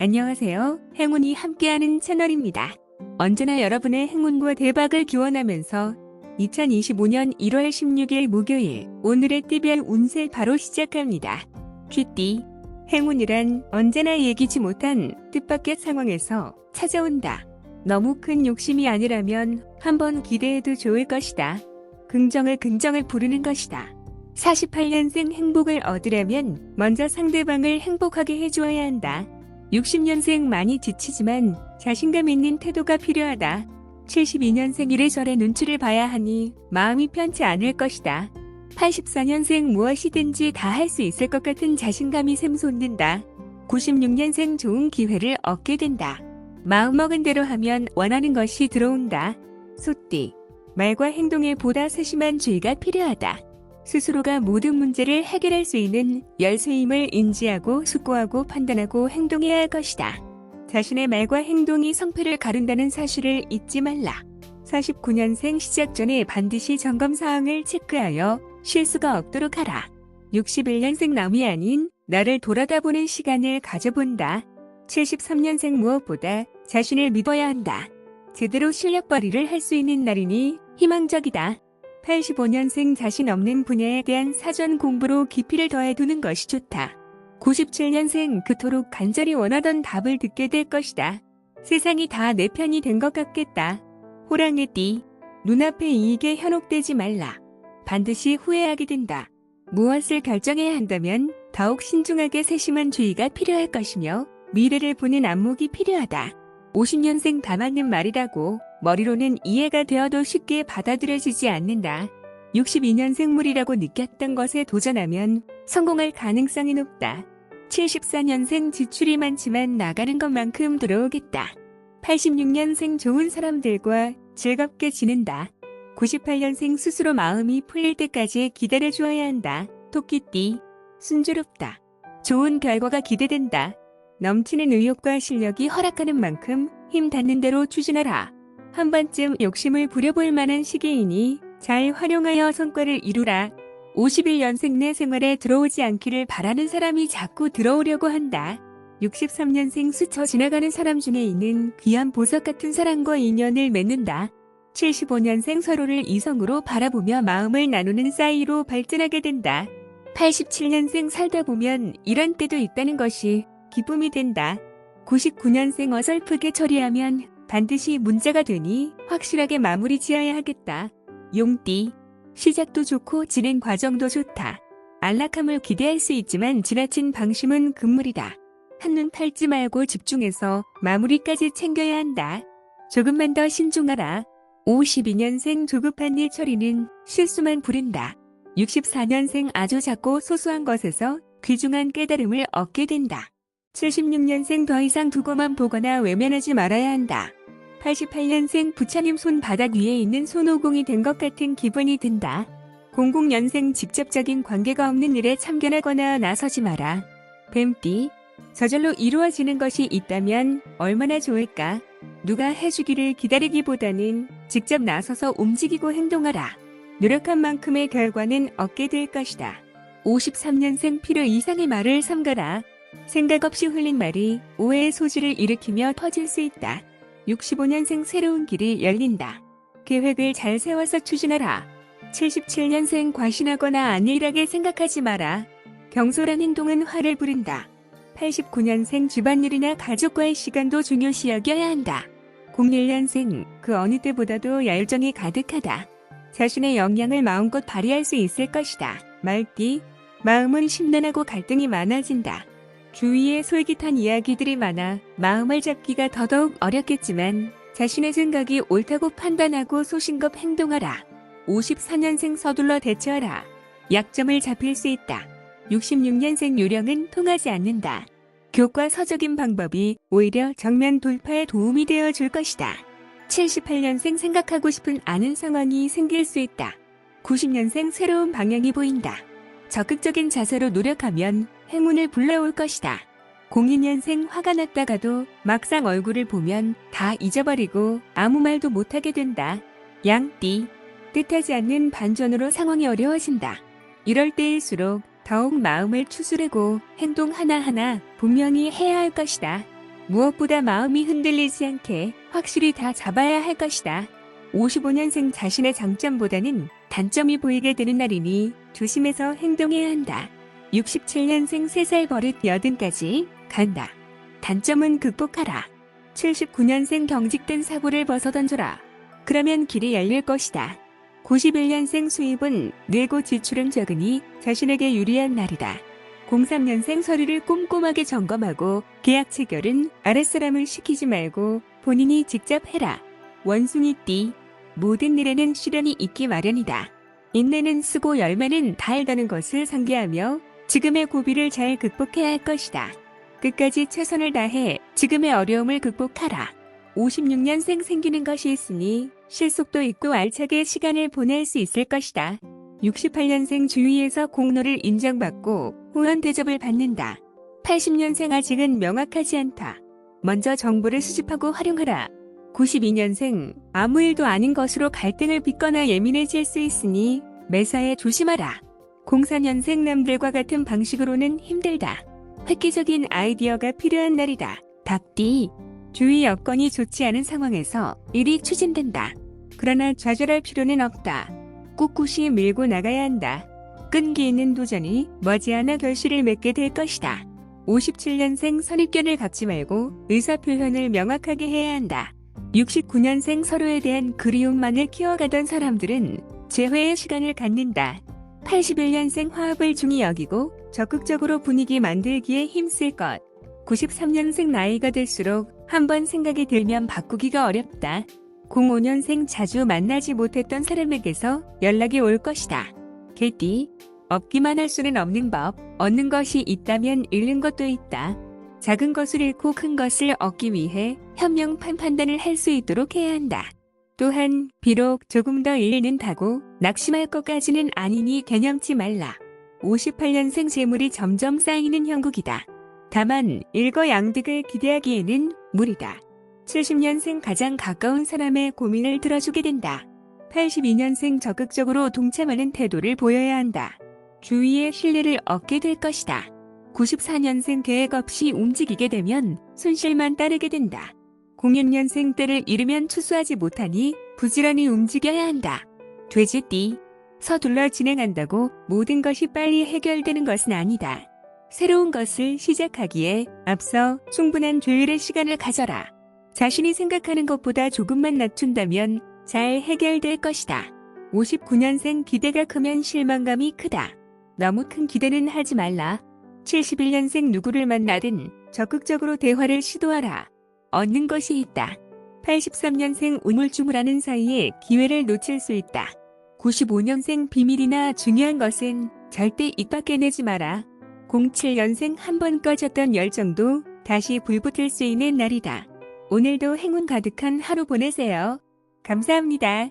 안녕하세요. 행운이 함께하는 채널입니다. 언제나 여러분의 행운과 대박을 기원하면서 2025년 1월 16일 목요일 오늘의 띠별 운세 바로 시작합니다. 쥐띠, 행운이란 언제나 예기치 못한 뜻밖의 상황에서 찾아온다. 너무 큰 욕심이 아니라면 한번 기대해도 좋을 것이다. 긍정을 부르는 것이다. 48년생 행복을 얻으려면 먼저 상대방을 행복하게 해주어야 한다. 60년생 많이 지치지만 자신감 있는 태도가 필요하다. 72년생 이래저래 눈치를 봐야 하니 마음이 편치 않을 것이다. 84년생 무엇이든지 다 할 수 있을 것 같은 자신감이 샘솟는다. 96년생 좋은 기회를 얻게 된다. 마음먹은 대로 하면 원하는 것이 들어온다. 소띠, 말과 행동에 보다 세심한 주의가 필요하다. 스스로가 모든 문제를 해결할 수 있는 열쇠임을 인지하고 숙고하고 판단하고 행동해야 할 것이다. 자신의 말과 행동이 성패를 가른다는 사실을 잊지 말라. 49년생 시작 전에 반드시 점검사항을 체크하여 실수가 없도록 하라. 61년생 남이 아닌 나를 돌아다보는 시간을 가져본다. 73년생 무엇보다 자신을 믿어야 한다. 제대로 실력 발휘를 할 수 있는 날이니 희망적이다. 85년생 자신 없는 분야에 대한 사전 공부로 깊이를 더해두는 것이 좋다. 97년생 그토록 간절히 원하던 답을 듣게 될 것이다. 세상이 다 내 편이 된 것 같겠다. 호랑이 띠, 눈앞의 이익에 현혹되지 말라. 반드시 후회하게 된다. 무엇을 결정해야 한다면 더욱 신중하게 세심한 주의가 필요할 것이며 미래를 보는 안목이 필요하다. 50년생 다 맞는 말이라고 머리로는 이해가 되어도 쉽게 받아들여지지 않는다. 62년생 물이라고 느꼈던 것에 도전하면 성공할 가능성이 높다. 74년생 지출이 많지만 나가는 것만큼 들어오겠다. 86년생 좋은 사람들과 즐겁게 지낸다. 98년생 스스로 마음이 풀릴 때까지 기다려주어야 한다. 토끼띠, 순조롭다. 좋은 결과가 기대된다. 넘치는 의욕과 실력이 허락하는 만큼 힘 닿는 대로 추진하라. 한 번쯤 욕심을 부려볼 만한 시기이니 잘 활용하여 성과를 이루라. 51년생 내 생활에 들어오지 않기를 바라는 사람이 자꾸 들어오려고 한다. 63년생 스쳐 지나가는 사람 중에 있는 귀한 보석 같은 사람과 인연을 맺는다. 75년생 서로를 이성으로 바라보며 마음을 나누는 사이로 발전하게 된다. 87년생 살다 보면 이런 때도 있다는 것이 기쁨이 된다. 99년생 어설프게 처리하면 반드시 문제가 되니 확실하게 마무리 지어야 하겠다. 용띠, 시작도 좋고 진행 과정도 좋다. 안락함을 기대할 수 있지만 지나친 방심은 금물이다. 한눈 팔지 말고 집중해서 마무리까지 챙겨야 한다. 조금만 더 신중하라. 52년생 조급한 일 처리는 실수만 부른다. 64년생 아주 작고 소소한 것에서 귀중한 깨달음을 얻게 된다. 76년생 더 이상 두고만 보거나 외면하지 말아야 한다. 88년생 부처님 손바닥 위에 있는 손오공이 된 것 같은 기분이 든다. 00년생 직접적인 관계가 없는 일에 참견하거나 나서지 마라. 뱀띠, 저절로 이루어지는 것이 있다면 얼마나 좋을까? 누가 해주기를 기다리기보다는 직접 나서서 움직이고 행동하라. 노력한 만큼의 결과는 얻게 될 것이다. 53년생 필요 이상의 말을 삼가라. 생각 없이 흘린 말이 오해의 소지를 일으키며 퍼질 수 있다. 65년생 새로운 길이 열린다. 계획을 잘 세워서 추진하라. 77년생 과신하거나 안일하게 생각하지 마라. 경솔한 행동은 화를 부른다. 89년생 집안일이나 가족과의 시간도 중요시 여겨야 한다. 01년생 그 어느 때보다도 열정이 가득하다. 자신의 역량을 마음껏 발휘할 수 있을 것이다. 말띠, 마음은 심란하고 갈등이 많아진다. 주위에 솔깃한 이야기들이 많아 마음을 잡기가 더더욱 어렵겠지만 자신의 생각이 옳다고 판단하고 소신껏 행동하라. 54년생 서둘러 대처하라. 약점을 잡힐 수 있다. 66년생 요령은 통하지 않는다. 교과서적인 방법이 오히려 정면 돌파에 도움이 되어 줄 것이다. 78년생 생각하고 싶은 아는 상황이 생길 수 있다. 90년생 새로운 방향이 보인다. 적극적인 자세로 노력하면 행운을 불러올 것이다. 02년생 화가 났다가도 막상 얼굴을 보면 다 잊어버리고 아무 말도 못하게 된다. 양띠, 뜻하지 않는 반전으로 상황이 어려워진다. 이럴 때일수록 더욱 마음을 추스르고 행동 하나하나 분명히 해야 할 것이다. 무엇보다 마음이 흔들리지 않게 확실히 다 잡아야 할 것이다. 55년생 자신의 장점보다는 단점이 보이게 되는 날이니 조심해서 행동해야 한다. 67년생 3살 버릇 80까지 간다. 단점은 극복하라. 79년생 경직된 사고를 벗어던져라. 그러면 길이 열릴 것이다. 91년생 수입은 늘고 지출은 적으니 자신에게 유리한 날이다. 03년생 서류를 꼼꼼하게 점검하고 계약 체결은 아랫사람을 시키지 말고 본인이 직접 해라. 원숭이띠. 모든 일에는 시련이 있기 마련이다. 인내는 쓰고 열매는 달다는 것을 상기하며 지금의 고비를 잘 극복해야 할 것이다. 끝까지 최선을 다해 지금의 어려움을 극복하라. 56년생 생기는 것이 있으니 실속도 있고 알차게 시간을 보낼 수 있을 것이다. 68년생 주위에서 공로를 인정받고 후원 대접을 받는다. 80년생 아직은 명확하지 않다. 먼저 정보를 수집하고 활용하라. 92년생 아무 일도 아닌 것으로 갈등을 빚거나 예민해질 수 있으니 매사에 조심하라. 04년생 남들과 같은 방식으로는 힘들다. 획기적인 아이디어가 필요한 날이다. 닭띠. 주위 여건이 좋지 않은 상황에서 일이 추진된다. 그러나 좌절할 필요는 없다. 꿋꿋이 밀고 나가야 한다. 끈기 있는 도전이 머지않아 결실을 맺게 될 것이다. 57년생 선입견을 갖지 말고 의사표현을 명확하게 해야 한다. 69년생 서로에 대한 그리움만을 키워가던 사람들은 재회의 시간을 갖는다. 81년생 화합을 중히 여기고 적극적으로 분위기 만들기에 힘쓸 것. 93년생 나이가 들수록 한번 생각이 들면 바꾸기가 어렵다. 05년생 자주 만나지 못했던 사람에게서 연락이 올 것이다. 개띠. 얻기만 할 수는 없는 법. 얻는 것이 있다면 잃는 것도 있다. 작은 것을 잃고 큰 것을 얻기 위해 현명한 판단을 할 수 있도록 해야 한다. 또한 비록 조금 더 잃는다고 낙심할 것까지는 아니니 개념치 말라. 58년생 재물이 점점 쌓이는 형국이다. 다만 일거양득을 기대하기에는 무리다. 70년생 가장 가까운 사람의 고민을 들어주게 된다. 82년생 적극적으로 동참하는 태도를 보여야 한다. 주위의 신뢰를 얻게 될 것이다. 94년생 계획 없이 움직이게 되면 손실만 따르게 된다. 06년생 때를 잃으면 추수하지 못하니 부지런히 움직여야 한다. 돼지띠. 서둘러 진행한다고 모든 것이 빨리 해결되는 것은 아니다. 새로운 것을 시작하기에 앞서 충분한 조율의 시간을 가져라. 자신이 생각하는 것보다 조금만 낮춘다면 잘 해결될 것이다. 59년생 기대가 크면 실망감이 크다. 너무 큰 기대는 하지 말라. 71년생 누구를 만나든 적극적으로 대화를 시도하라. 얻는 것이 있다. 83년생 우물쭈물하는 사이에 기회를 놓칠 수 있다. 95년생 비밀이나 중요한 것은 절대 입 밖에 내지 마라. 07년생 한번 꺼졌던 열정도 다시 불붙을 수 있는 날이다. 오늘도 행운 가득한 하루 보내세요. 감사합니다.